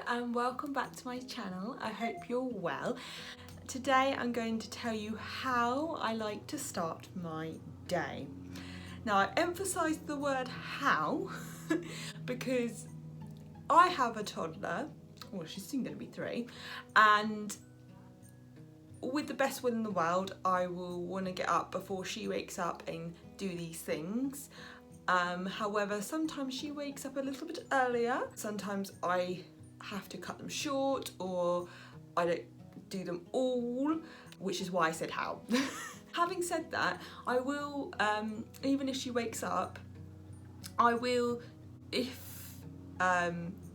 and welcome back to my channel. I hope you're well. Today I'm going to tell you how I like to start my day. Now I emphasise the word how because I have a toddler, well she's soon going to be 3, and with the best will in the world I will want to get up before she wakes up and do these things. However, sometimes she wakes up a little bit earlier. Sometimes I have to cut them short or I don't do them all, which is why I said how. Having said that, I will, even if she wakes up, I will, if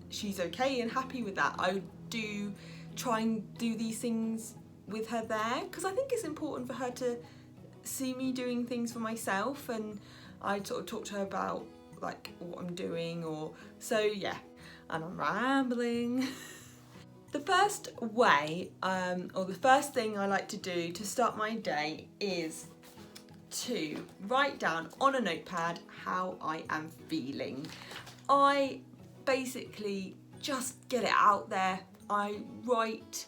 she's okay and happy with that, I do try and do these things with her there, because I think it's important for her to see me doing things for myself, and I sort of talk to her about like what I'm doing, or so yeah, and I'm rambling. The first way, or the first thing I like to do to start my day is to write down on a notepad how I am feeling. I basically just get it out there. I write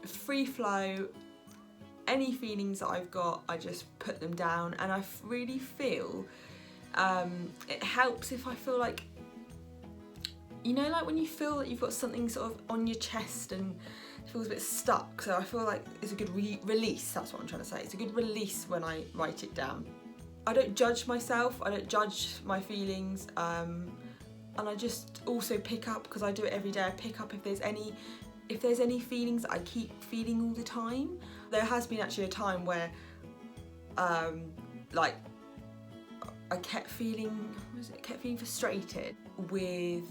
free flow. Any feelings that I've got, I just put them down, and I really feel it helps if I feel like, you know, like when you feel that you've got something sort of on your chest and it feels a bit stuck. So I feel like it's a good release, that's what I'm trying to say. It's a good release when I write it down. I don't judge myself, I don't judge my feelings, and I just also pick up, because I do it every day, I pick up if there's any feelings that I keep feeling all the time. There has been actually a time where like I kept feeling frustrated with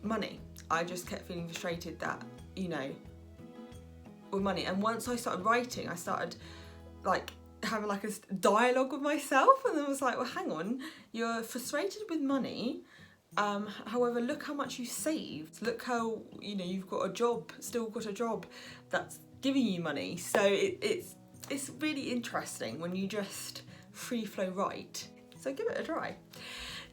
money. I just kept feeling frustrated that, you know, with money. And once I started writing, I started like having like a dialogue with myself, and I was like, well, hang on, you're frustrated with money. However, look how much you saved. Look how, you know, you've got a job, still got a job that's giving you money. So it's really interesting when you just free flow write. So give it a try.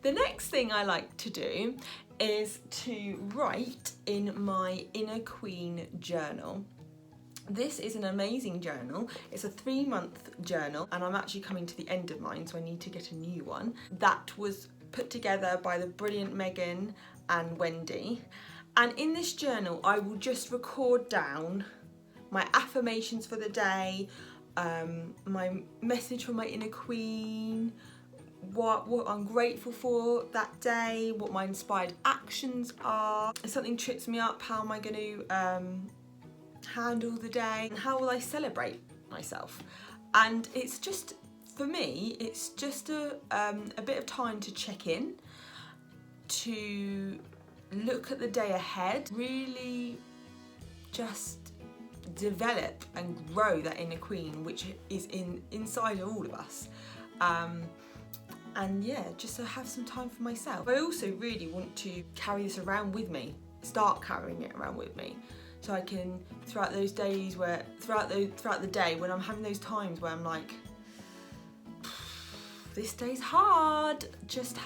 The next thing I like to do is to write in my Inner Queen journal. This is an amazing journal. It's a 3-month journal, and I'm actually coming to the end of mine, so I need to get a new one. That was put together by the brilliant Megan and Wendy. And in this journal, I will just record down my affirmations for the day, my message from my inner queen, what I'm grateful for that day, what my inspired actions are. If something trips me up, how am I going to handle the day, and how will I celebrate myself? And it's just, for me, it's just a bit of time to check in, to look at the day ahead, really just develop and grow that inner queen, which is inside of all of us. And yeah, just to have some time for myself. I also really want to carry this around with me, start carrying it around with me, so I can, throughout those days where, throughout the day when I'm having those times where I'm like, this day's hard, just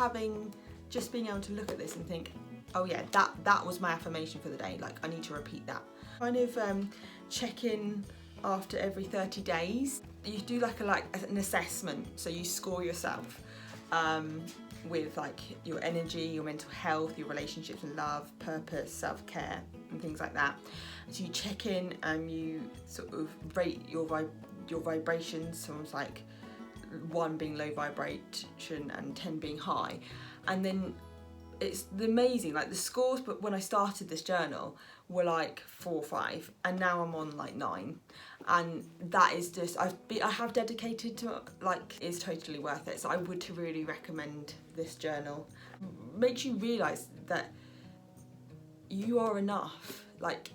being able to look at this and think, oh yeah, that was my affirmation for the day, like I need to repeat that. Kind of check in after every 30 days. You do like an assessment, so you score yourself with like your energy, your mental health, your relationships and love, purpose, self-care and things like that. So you check in and you sort of rate your vibrations, so it's like 1 being low vibration and 10 being high. And then it's amazing, like the scores, but when I started this journal were like 4 or 5, and now I'm on like 9, and that is just, I have dedicated to, like, it's totally worth it. So I would really recommend this journal. Makes you realise that you are enough, like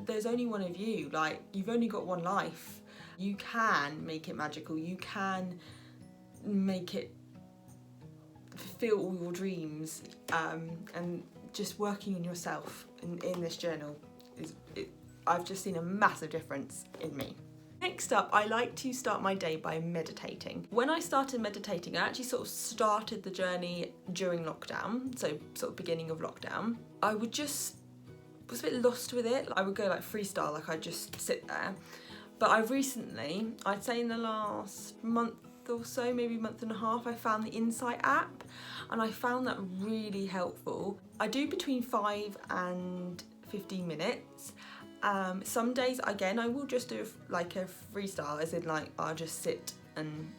there's only one of you, like you've only got one life. You can make it magical, you can make it fulfill all your dreams, and just working on yourself in this journal I've just seen a massive difference in me. Next up, I like to start my day by meditating. When I started meditating, I actually sort of started the journey during lockdown, so sort of beginning of lockdown. I would just was a bit lost with it. I would go like freestyle, like I'd just sit there. But I've recently, I'd say in the last month or so, maybe month and a half, I found the Insight app, and I found that really helpful. I do between 5 and 15 minutes. Some days, again, I will just do like a freestyle, as in like I'll just sit and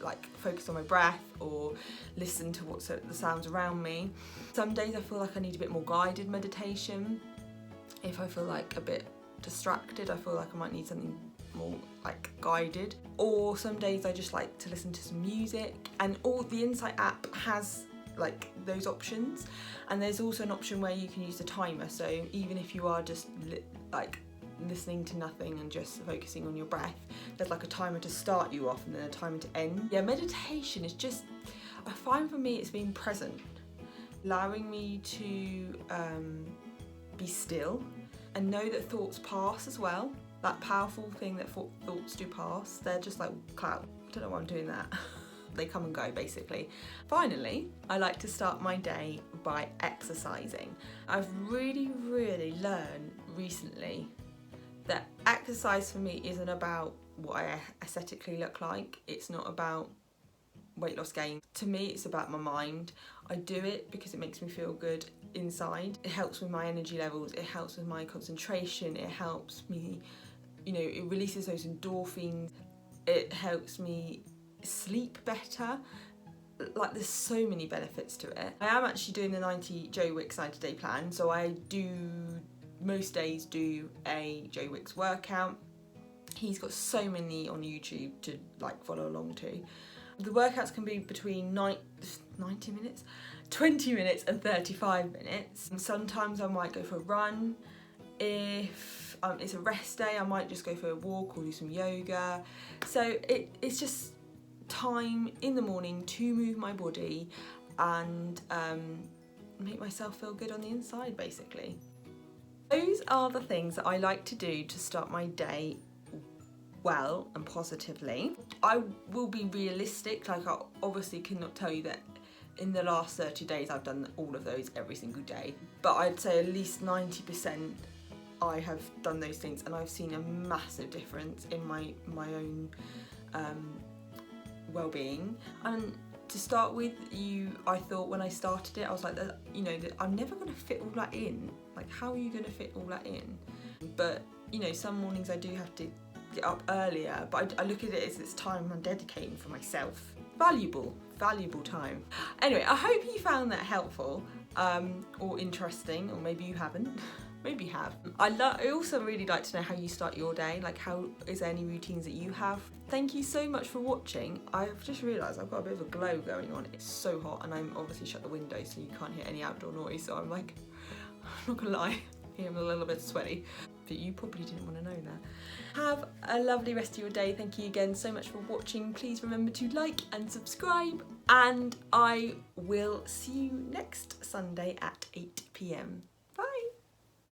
like focus on my breath or listen to what's the sounds around me. Some days I feel like I need a bit more guided meditation. If I feel like a bit distracted, I feel like I might need something more like guided. Or some days I just like to listen to some music, and all the Insight app has like those options. And there's also an option where you can use the timer, so even if you are just like listening to nothing and just focusing on your breath, there's like a timer to start you off and then a timer to end. Yeah, meditation is just, I find for me it's being present, allowing me to be still and know that thoughts pass as well. That powerful thing that thoughts do pass, they're just like cloud. I don't know why I'm doing that. They come and go basically. Finally, I like to start my day by exercising. I've really learned recently that exercise for me isn't about what I aesthetically look like. It's not about weight loss gain. To me, it's about my mind. I do it because it makes me feel good inside. It helps with my energy levels, it helps with my concentration, it helps me, you know, it releases those endorphins, it helps me sleep better. Like, there's so many benefits to it. I am actually doing the Joe Wicks 90-day plan, so I do most days do a Joe Wicks workout. He's got so many on YouTube to like follow along to. The workouts can be between 90 minutes, 20 minutes and 35 minutes. And sometimes I might go for a run. If it's a rest day, I might just go for a walk or do some yoga. So it's just time in the morning to move my body and make myself feel good on the inside, basically. Those are the things that I like to do to start my day well and positively. I will be realistic, like I obviously cannot tell you that in the last 30 days I've done all of those every single day, but I'd say at least 90% I have done those things, and I've seen a massive difference in my own well-being. And to start with, I thought when I started it, I was like, you know, I'm never going to fit all that in. Like, how are you going to fit all that in? But, you know, some mornings I do have to get up earlier, but I look at it as it's time I'm dedicating for myself. Valuable time. Anyway, I hope you found that helpful or interesting, or maybe you haven't. Maybe you have. I also really like to know how you start your day, like is there any routines that you have? Thank you so much for watching. I've just realised I've got a bit of a glow going on. It's so hot, and I'm obviously shut the window so you can't hear any outdoor noise, so I'm like, I'm not gonna lie, I'm a little bit sweaty, but you probably didn't want to know that. Have a lovely rest of your day. Thank you again so much for watching. Please remember to like and subscribe, and I will see you next Sunday at 8 p.m.